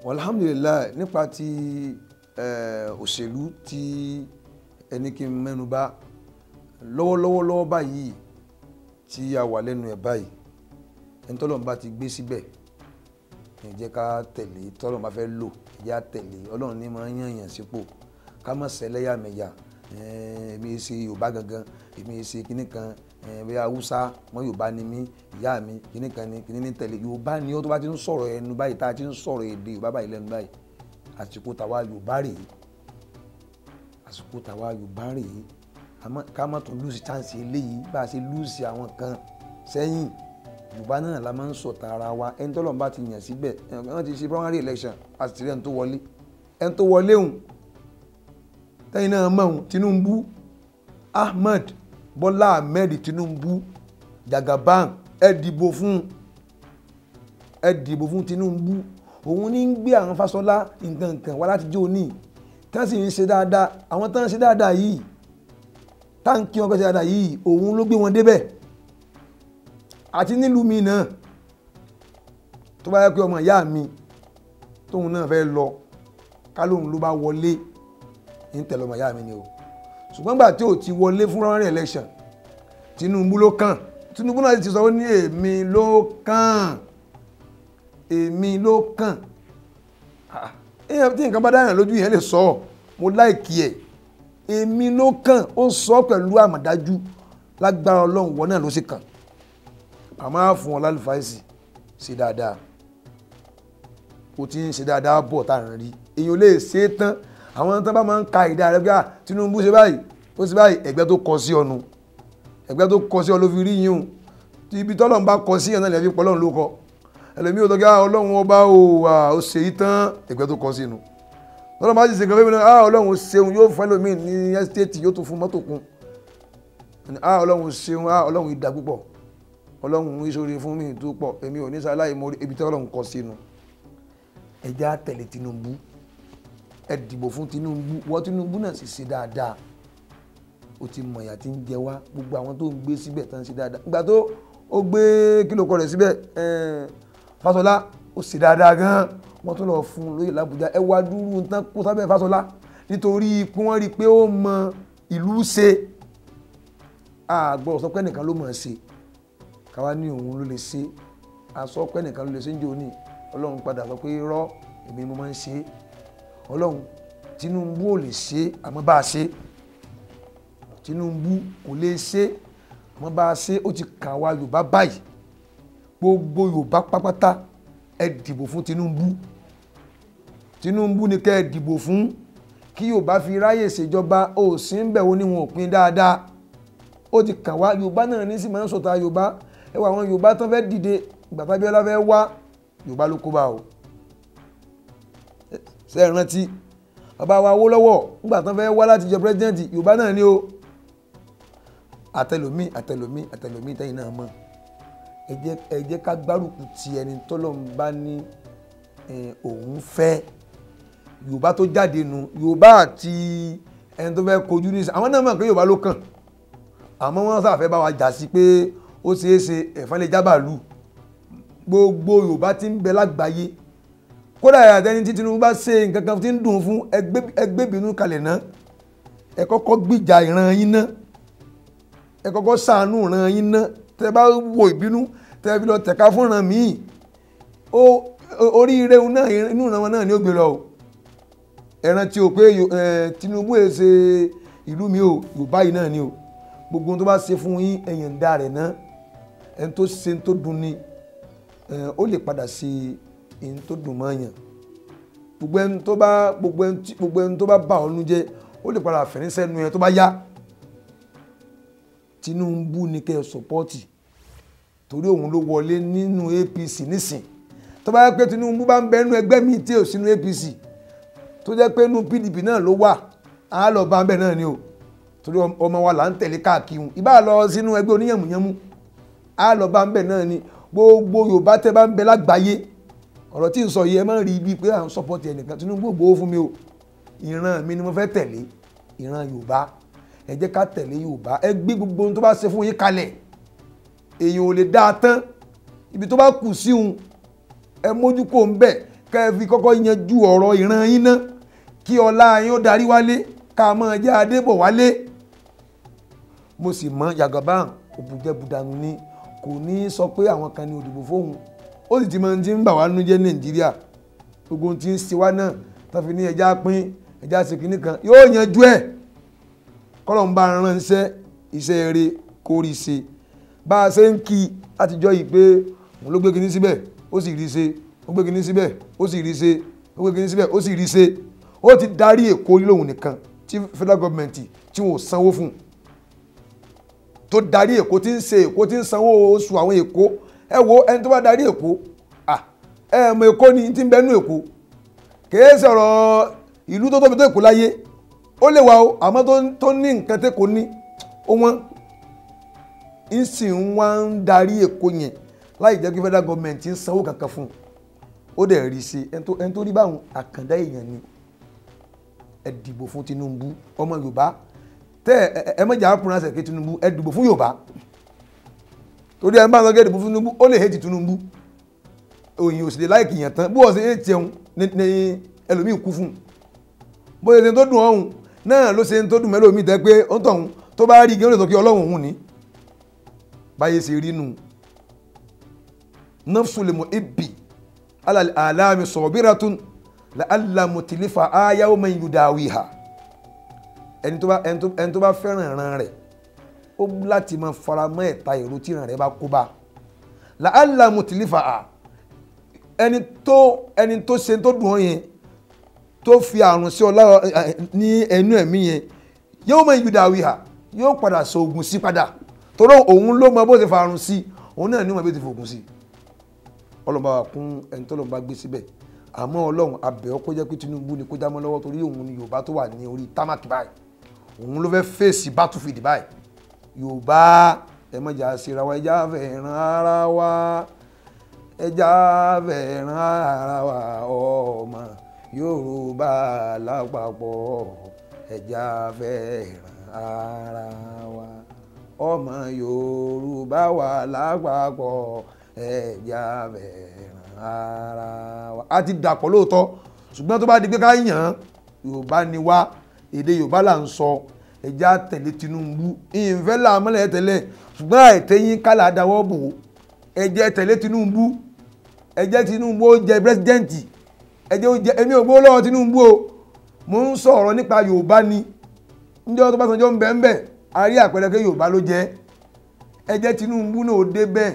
Alhamdulillah nípa ti òṣèlú tí ẹni kí n mẹ́nu bà lọ́wọ́lọ́wọ́ báyìí tí a wà lẹ́nu ẹ̀ báyìí ẹni tọ́lọ́run bá ti gbé síbẹ̀ ẹ jẹ́ ká tẹ̀lé tọ́lọ́run bá fẹ́ lò ẹ jẹ́ á tẹ̀lé Ọlọ́run ní máa ń yànyàn sípò ká má ṣẹlẹ́yàmẹ̀yà èmi ṣe Yorùbá gangan èmi ṣe kinní kan bí Haúsá mọ́ Yorùbá ni mí ìyá mi kinní kan ni kinní ní tẹ̀lé Yorùbá ni ó tó bá ti ń sọ̀rọ̀ ẹnu báyìí tá a ti ń sọ̀rọ̀ èdè Yorùbá báyìí lẹ́nu báyìí àsìkò tàwa Yorùbá rèé àsìkò tàwa Yorùbá rèé ká má tún lùsì chance eléyìí bá a ṣe lùsì àwọn kan sẹ́yìn Yorùbá náà la máa ń sọ̀tà ara wa ẹni tọ́lọ́run bá ti yàn síbẹ̀ wọ́n ti ṣe primary election àti ẹni tó wọlé ẹni tó wọlé òun tẹ́yìn náà mọ̀ òun Tinubu Ahmed Bọ́lá Ahmed Tinubu Jagaban ẹ dìbò fún Tinubu òun ní ń gbé àwọn Fáṣọlá nǹkan wá láti jó ní tán sì ń ṣe dáadáa àwọn tán ń ṣe dáadáa yìí táǹkì wọn kọ́ ṣe dáadáa yìí òun ló gbé wọn débẹ̀ àti nílùú mi náà tó bá yẹ pé ọmọ ìyá mi tóun náà fẹ́ lọ kálóhun ló bá wọlé ń tẹ̀lé ọmọ ìyá mi ni o ṣùgbọ́n gbà tí ò ti wọlé fún primary election Tinubu ló kàn Tinubu náà ti sọ ó ní èmi ló kàn èèyàn tí nǹkan bá dáyàn lójú yẹn lè sọ mo láìkí ẹ̀ èmi ló kàn ó sọ pẹ̀lú àmọ̀dájú lágbára Ọlọ́run wọn náà ló sì kàn àmọ́ á fún ọ lálùfáìsì ṣe dáadáa ó ti ń ṣe dáadáa bọ̀ tá à ń rí èèyàn lè ṣe é tán àwọn tán bá máa ń ka ìdá rẹ bí i Tinubu ṣe báyìí ó ṣe báyìí ẹgbẹ́ tó kọ sí ọnu ẹgbẹ́ tó kọ sí ọ ló fi rí yín o tí ibi tọ́lọ́run bá kọ sí ẹ̀ náà lè fi pọ́ Ọlọ́run ló kọ ẹlòmí ò tọ́jú Ọlọ́run ọba ó ṣe yí tán ẹgbẹ́ tó kọ sí inú tọ́lọ́run bá sì ṣe kan fẹ́ mi náà Ọlọ́run ṣeun yóò fẹ́ lómi ní ẹ́sítéètì yóò tún fún mọ́tò kún Ọlọ́run ṣeun Ọlọ́run ìdá púpọ̀ Ọlọ́run ìṣòro fún mi tó pọ̀ èmi ò ní sáláì mọ́ ibi tí Ọlọ́run kọ sí inú ẹ jẹ́ á tẹ̀lé Tinubu ẹ dìbò fún Tinubu wọ́n Tinubu náà sì ṣe dáadáa ó ti mọ̀ ìyà tí ń jẹ wá gbogbo àwọn tó ń gbé síbẹ̀ tán ṣe dáadáa ìgbà tó ó gbé kílòkọ rẹ̀ síbẹ̀ Fáṣọlá ó ṣe dáadáa gan wọ́n tún lọ fún lóyè l'Àbújá ẹ wá dúró tán kó sábẹ́ Fáṣọlá nítorí pé wọ́n rí i pé ó mọ ìlú ṣe àgbọ̀ sọ pé nìkan ló mọ̀ ọ́ ṣe káwá ní òun ló lè ṣe àsọ pé nìkan ló lè ṣe ń jẹ́ òní Ọlọ́run padà sọ pé rọ́ èmi mo máa ń ṣe Ọlọ́run Tinubu ò lè ṣe àmọ́ bá a ṣe Tinubu kò lè ṣe àmọ́ bá a ṣe ó ti kàn wá Yorùbá báyìí gbogbo Yorùbá pápátá ẹ dìbò fún Tinubu ni kẹ́ ẹ dìbò fún kí Yorùbá fi ráyè ṣèjọba ó sì ń bẹ̀ wọ́n ní wọn ò pín dáadáa ó ti kàn wá Yorùbá náà ní sì máa ń sọ̀tà Yorùbá ẹ wà àwọn Yorùbá tán fẹ́ dìde ìgbà t'Abíọ́lá fẹ́ wá Yorùbá ló kó bá o ṣe é rántí bàbá wa Awólọ́wọ̀ nígbà tán fẹ́ wá láti jẹ president Yorùbá náà ni o àtẹlòmí tẹ́yìn náà mọ̀ ẹ jẹ́ ká gbárùkù ti ẹni tọ́lọ́run bá ní òun fẹ́ Yorùbá tó jáde nu Yorùbá àti ẹni tó fẹ́ kojú ní àwọn náà mọ̀ pé Yorùbá ló kàn àmọ́ wọ́n sáfẹ́ bá wa jà sí pé ó ṣeé ṣe ẹ̀fọn lè jábàlú gbogbo Yorùbá tí ń bẹ lágbàáyé kódà àtẹni tí Tinubu bá ṣe nǹkan kan tí ń dùn fún ẹgbẹ́ bínú kalẹ̀ náà ẹ kọ́kọ́ gbìjà ìran yín náà ẹ kọ́kọ́ ṣàánú ìran yín náà tẹ bá wo ìbínú tẹ fi lọ tẹ̀ka fún ìran míì oríire náà inú ìran wọn náà ni ó gbé lọ o ẹran tí o pé Tinubu ẹ ṣe ìlú mi o Yorùbá yìí náà ni o gbogbo ohun tó bá ṣe fún yín ẹ̀yàn dá rẹ̀ náà ẹni tó ṣe tó dùn ni ó lè padà ṣe ẹni tó dùn mọ́ yàn gbogbo ẹni tó bá bà ọ́ nú jẹ́ ó lè padà fẹ̀rín sẹ́nu ẹ tó bá yá Tinubu ni kẹ́ ẹ sọpọ́tì torí òun ló wọlé nínú APC nísìn tó bá yẹ pé Tinubu bá ń bẹ nínú ẹgbẹ́ mi tí ò sínú APC tó jẹ́ pé inú PDP náà ló wà á lọ bá ń bẹ náà ni o torí ọmọ wa là ń tẹ̀lé káàkiri ìbá lọ sínú ẹgbẹ́ oníyàmùyàmù á lọ bá ń bẹ náà ni gbogbo Yorùbá tẹ́ bá ń bẹ lágbàáyé ọ̀rọ̀ tí ń sọ yìí ẹ máa ń rí ibi pé à ń sọpọ́tì ẹnìkan Tinubu gbowó fún mi o ìran mi ni mo fẹ́ tẹ̀lé ìran Yorùbá ẹ jẹ́ ká tẹ̀lé Yorùbá ẹ gbé gbogbo ohun tó bá ṣe fún yín kalẹ̀ èèyàn ò lè dáa tán ibi tó bá kù sí òun ẹ mójú kó ń bẹ̀ kẹ́ẹ̀fì kọ́kọ́ yanjú ọ̀rọ̀ ìran yín náà kí ọlá yín ó darí wálé ká máa jẹ́ adébọ̀ wálé. Mo sì mọ Jagaban òbújẹ́bùdánù ni kò ní sọ pé àwọn kan ní òdìbò fóun, ó sì ti máa ń bà wá nínú jẹ́ Nàìjíríà gbogbo ohun tí ń ṣe wá náà tó fi ní ẹja pín ẹja ṣe kínní kan yóò yanjú ẹ̀ kọ́lọ̀ ń bá ránṣẹ́ iṣẹ́ eré kórì ṣe bá a ṣe ń kí àtijọ́ yìí pé òun ló gbé kínní síbẹ̀ ó sì rí ṣe, ó gbé kínní síbẹ̀ ó sì rí ṣe, ó gbé kínní síbẹ̀ ó sì rí ṣe. Ó ti darí Èkó lóhun nìkan tí federal government tí wọn ò sanwó fún tó darí Èkó tí ń ṣe Èkó tí ń sanwó oṣù àwọn Èkó. Ẹ wo ẹni tó bá darí Èkó mọ Èkó ni tí ń bẹnu Èkó kìí sọ̀rọ̀ ìlú tó tóbi tó Èkó láyé ó lè wà ó àmọ́ tó ní nǹkan tí kò ní ó wọ́n ń sì ń wá ń darí Èkó yẹn láì jẹ́ kí federal government ń sanwó kankan fún un ó dẹ̀ rí sí ẹni tó rí báwọn àkàndá èèyàn ni. Ẹ dìbò fún Tinubu ọmọ Yorùbá ẹ mọ̀jà ápùnránṣẹ́ kí Tinubu ẹ dìbò fún Yorùbá torí ẹ ń bá ń sọ gẹ́gẹ́ dìbò fún Tinubu ó lè hẹ́ẹ̀tì Tinubu òyìn òsèlè láìkì yàn tán bó ọ̀sẹ̀ yẹn tiẹun ní ẹlòmíì kú fún bó ṣe tó dùn ọ̀hún náà ló ṣe tó dùn mẹ́lòmíì tẹ́ pé ó ń tọ̀hún tó bá rí gẹ́gẹ́ kí Ọlọ́run òun ní báyé ṣe rí nù. Nafsul mu'ibbi ala alami sabiratun la'alla mutilifa yawman yudawiha. Ẹni tó bá fẹ́ràn ìran rẹ̀ ó láti máa fara mọ́ ẹ̀ta èrò tí ìran rẹ̀ bá kó bá la'alla mutilifa ẹni tó ṣe tó dùn ọ́ yẹn tó fi àrùn sí ọlá ní ẹnu ẹ̀mí yẹn yawman yudawiha yóò padà sọ ogun sí padà torí òun ló mọ bó ṣe fa àrùn sí òun náà ní wọn bí ó ti fògùn sí. Ọlọ́run bá wa kún ẹni tó lọ́n bá gbé síbẹ̀ àmọ́ Ọlọ́run abẹ́ ọ kó jẹ́ pé Tinubu ni kó jámọ́ lọ́wọ́ torí òun ni Yorùbá tó wà ní orí támàkì báyìí òun ló fẹ́ fèsì battlefield báyìí. Yorùbá ẹ mọ̀jà síra wa ẹja fẹ́ràn ara wa ẹja fẹ́ràn ara wa ọmọ Yorùbá lápapọ̀ ẹja fẹ́ràn ara wa ọmọ Yorùbá wà lápapọ̀ ẹja fẹ́ràn ara wa. A ti dàpọ̀ lóòótọ́ ṣùgbọ́n tó bá di pé ká yàn Yorùbá ni wá èdè Yorùbá là ń sọ ẹja tẹ̀lé Tinubu ìfẹ́ làmọ́lẹ̀ tẹ́lẹ̀ ṣùgbọ́n àìtẹ́yìn kálá dáwọ́ bò ẹjẹ́ tẹ̀lé Tinubu ẹjẹ́ Tinubu ó jẹ pírẹsidẹ́ǹtì ẹjẹ́ ó jẹ èmi ò gbọ́ lọ́wọ́ Tinubu o mo ń sọ̀rọ̀ nípa Yorùbá ni níjọ́ tó bá sanjọ́ ń bẹ̀ ń bẹ̀ a rí àpẹẹrẹ pé Yorùbá ló jẹ́ ẹjẹ́ Tinubu náà ó dé bẹ́ẹ̀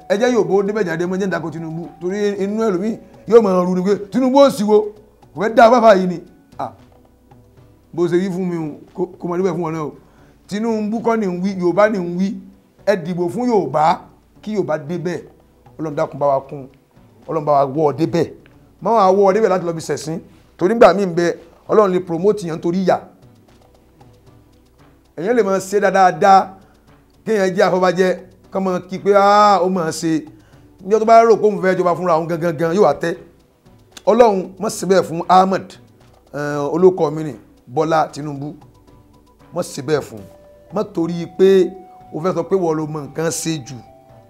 ẹjẹ́ Yorùbá ó dé bẹ́ẹ̀ jáde mọ́ jẹ́ ń dákọ̀ Tinubu torí inú ẹlòmíì yóò máa rú ni pé Tinubu ó sì wo kò fẹ́ dá bàbá yìí ni bó ṣe rí fún mi kó mọ̀ níbẹ̀ fún wọn náà o Tinubu kọ́ ni ń wí Yorùbá ni ń wí ẹ dìbò fún Yorùbá kí Yorùbá débẹ̀ Ọlọ́run dákun bá wa kún Ọlọ́run bá wa wọ́ ọ débẹ̀ máa wà wọ́ ọ débẹ̀ láti lọ bí sẹ̀sìn torí nígbà míì ń bẹ Ọlọ́run lè promote yẹn torí ìyà èèyàn lè máa ṣe dáadáa kéèyàn jẹ́ afọbajẹ́ kọ́ máa kí pé ó máa ṣe ní ọdún bá rò pé òun fẹ́ jọba fúnra òun gangan yóò wá tẹ́ Ọlọ́run má ṣe bẹ́ẹ̀ fún Ahmed olóko mi ni Bọ́lá Tinubu má ṣe bẹ́ẹ̀ fún má torí pé o fẹ́ sọ pé wọ́n ló mọ nǹkan ṣe jù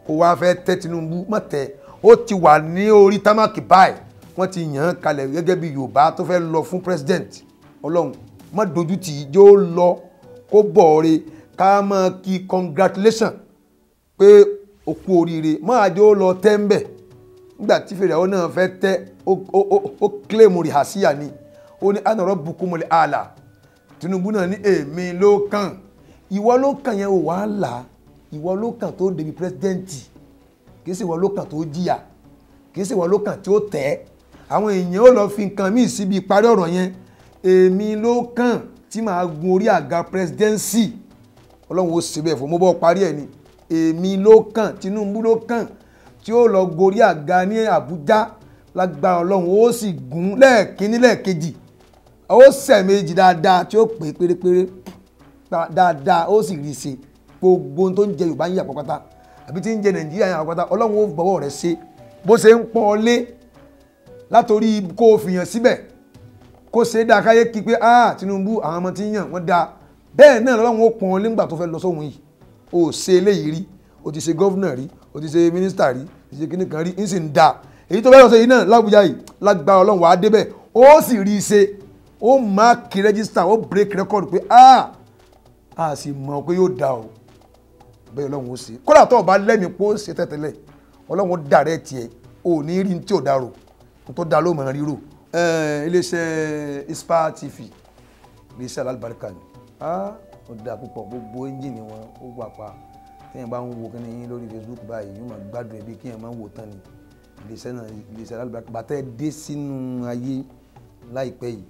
kó wá fẹ́ tẹ́ Tinubu má tẹ́ ó ti wà ní orí támàkì báyìí wọ́n ti yàn án kalẹ̀ gẹ́gẹ́ bí Yorùbá tó fẹ́ lọ fún president Ọlọ́run má dojú tì í jó lọ kó bọ̀ọ̀re ká máa kí congratulation pé ó kú oríire máa jó lọ tẹ́ ń bẹ̀ nígbà tí fèrè àwọn náà fẹ́ tẹ́ ó claim rìhásíyà ni ó ní ana rabbukumul aala Tinubu náà ní èmi ló kàn ìwọ ló kàn yẹn ò wá là ìwọ ló kàn tó débi pírẹsidẹ́ǹtì kìí ṣe ìwọ ló kàn tó jìyà kìí ṣe ìwọ ló kàn tí ó tẹ̀ àwọn èèyàn ó lọ fi nǹkan míì síbi ìparí ọ̀rọ̀ yẹn èmi ló kàn tí màá gun orí àga pírẹsidẹ́ǹsì Ọlọ́run ó ṣe bẹ́ẹ̀ fún mo bọ́ parí ẹ̀ ni èmi ló kàn Tinubu ló kàn tí ó lọ gorí àga ní Àbújá lágbára Ọlọ́run ó sì gún lẹ́ẹ̀kínní lẹ́ẹ̀kejì ó sẹ̀méjì dáadáa tí ó pè pérépéré dáadáa ó sì rí ṣe gbogbo tó ń jẹ Yorùbá ń yà pàpàtà àbí tí ń jẹ Nàìjíríà yà pàpàtà Ọlọ́run ó bọ̀wọ̀ rẹ̀ ṣe bó ṣe ń pọ́n ọ lé látòrí kó o fìyàn síbẹ̀ kó ṣe dáa káyé kí pé Tinubu àwọn ọmọ tí ń yàn wọ́n dáa bẹ́ẹ̀ náà Ọlọ́run ó pọ́n ọ lé ńgbà tó fẹ́ lọ sóhun yìí ó ṣe eléyìí rí ó ti ṣe gọ́vnà rí ó ti ṣe mínísítà rí ó ti ṣe kíní kan rí ń sì ń da èyí tó bẹ́ẹ̀ lọ́sẹ̀ yìí náà l'Àbújá yìí lágbára Ọlọ́run wàá débẹ̀ ó sì rí i ṣe ó máàkì rẹ́gísítà ó break record pé a sì mọ̀ pé yóò da o bẹ́ẹ̀ Ọlọ́run ó ṣe kódà tó o bá lẹ́mìí pé ó ṣe tẹ́tẹ́lẹ̀ Ọlọ́run ó dàrẹ́ tiẹ̀ ò ní rí tí ò dárò tó dá ló mọ̀ ríro. Iléeṣẹ́ Ispa TV iléeṣẹ́ alálùbáríkà ni ó dáa púpọ̀ gbogbo ẹ́ńjìnì wọn ó wà pa téèyàn bá ń wo kíni yín lórí Facebook báyìí yóò máa gbádùn ẹbí kéèyàn máa ń wò tán ni iléeṣẹ́ náà iléeṣẹ́ alálùbáríkà bàtẹ́ dé sínú ayé láìpẹ́ yìí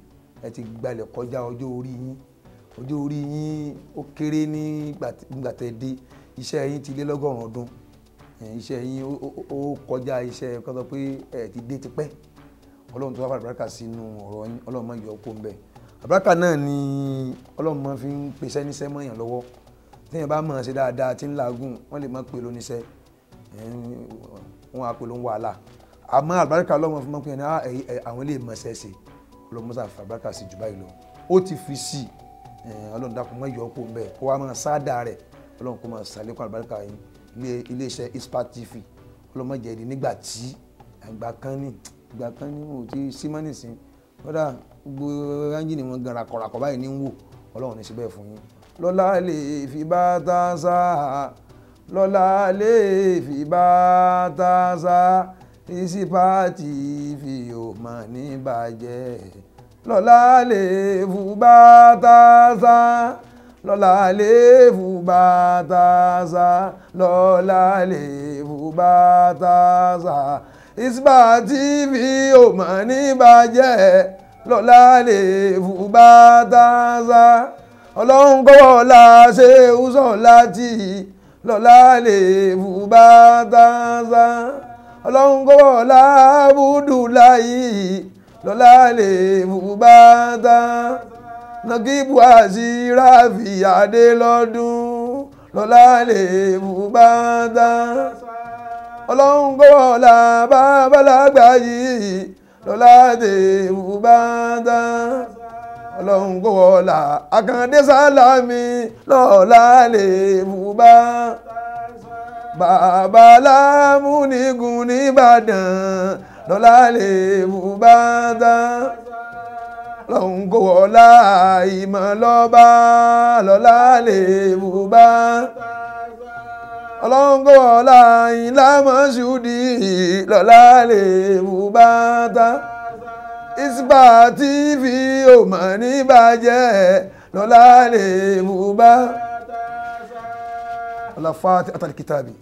ẹ ti gbalẹ̀ kọjá ọjọ́ orí yín ó kéré nígbà tẹ́ dé iṣẹ́ yín ti lé lọ́gọ́rùn-ún ọdún iṣẹ́ yín ó kọjá iṣẹ́ kọ́tọ́ pé ẹ ti dé tipẹ́ Ọlọ́run tó wá àlùbáríkà sínú ọ̀rọ̀ yín Ọlọ́run máa yọ kó ń bẹ̀ àlùbáríkà náà ni Ọlọ́run máa fi ń pèsè níṣẹ́ mọ́yàn lọ́wọ́ téèyàn bá mọ̀ ṣe dáadáa tí ń làágùn wọ́n lè má pè lóníṣẹ́ wọ́n á pè ló ń wàhálà àmọ́ àlùbáríkà Ọlọ́run fi máa ń pè ní àwọn ilé ìmọ̀ọ́sẹ̀ ṣe Ọlọ́run mọ́sà àlùbáríkà sí jù báyìí lọ ó ti fi sí Ọlọ́run dákun máa yọ kó ń bẹ̀ kó wá máa sáádà rẹ̀ Ọlọ́run kó máa sàlékún àlùbáríkà yín iléeṣẹ́ Ispa TV Ọlọ́run jẹ́ ẹni nígbà tí ìgbà kan ní mo ti símánì sí kódà gbogbo ẹ́ńjìnì wọn gan rakọ̀rakọ̀ báyìí ní wò Ọlọ́run ní síbẹ̀ fún yín lọ́lá lè fi bá tá sá lọ́lá lè fi bá tá sá Ispa TV ò mà ní bàjẹ́ lọ́lá lè fún bá tá sá lọ́lá lè fún bá tá sá lọ́lá lè fún bá tá sá Ispa TV ò mà ní bàjẹ́ lọ́lá lè fún bá tá sá Ọlọ́run kọ́wọ́ la ṣe úsọ̀ láti lọ́lá lè fún bá tá sá Ọlọ́run kọ́wọ́ la búdú láyé lọ́lá lè fún bá tá nàkíbù àṣírà fìyàdé lọ́dún lọ́lá lè fún bá tá Ọlọ́run kọ́wọ́ la babalàgbà yìí lọ́lá lè fún bá tá Ọlọ́run kọ́wọ́ la Àkàndé Sálámì lọ́lá lè fún bá bàbá Lámúnigun nìbàdàn lọ́lá lè fún bá tá Ọlọ́run kọ́wọ́ la Ìmọ̀lọ́ba lọ́lá lè fún bá Ọlọ́run kọ́wọ́ la Àyìnlá Mọ́ṣúdì lọ́lá lè fún bá tá Ispa TV ò mà ní bàjẹ́ lọ́lá lè fún bá. Al-Fatiha al-Kitabi.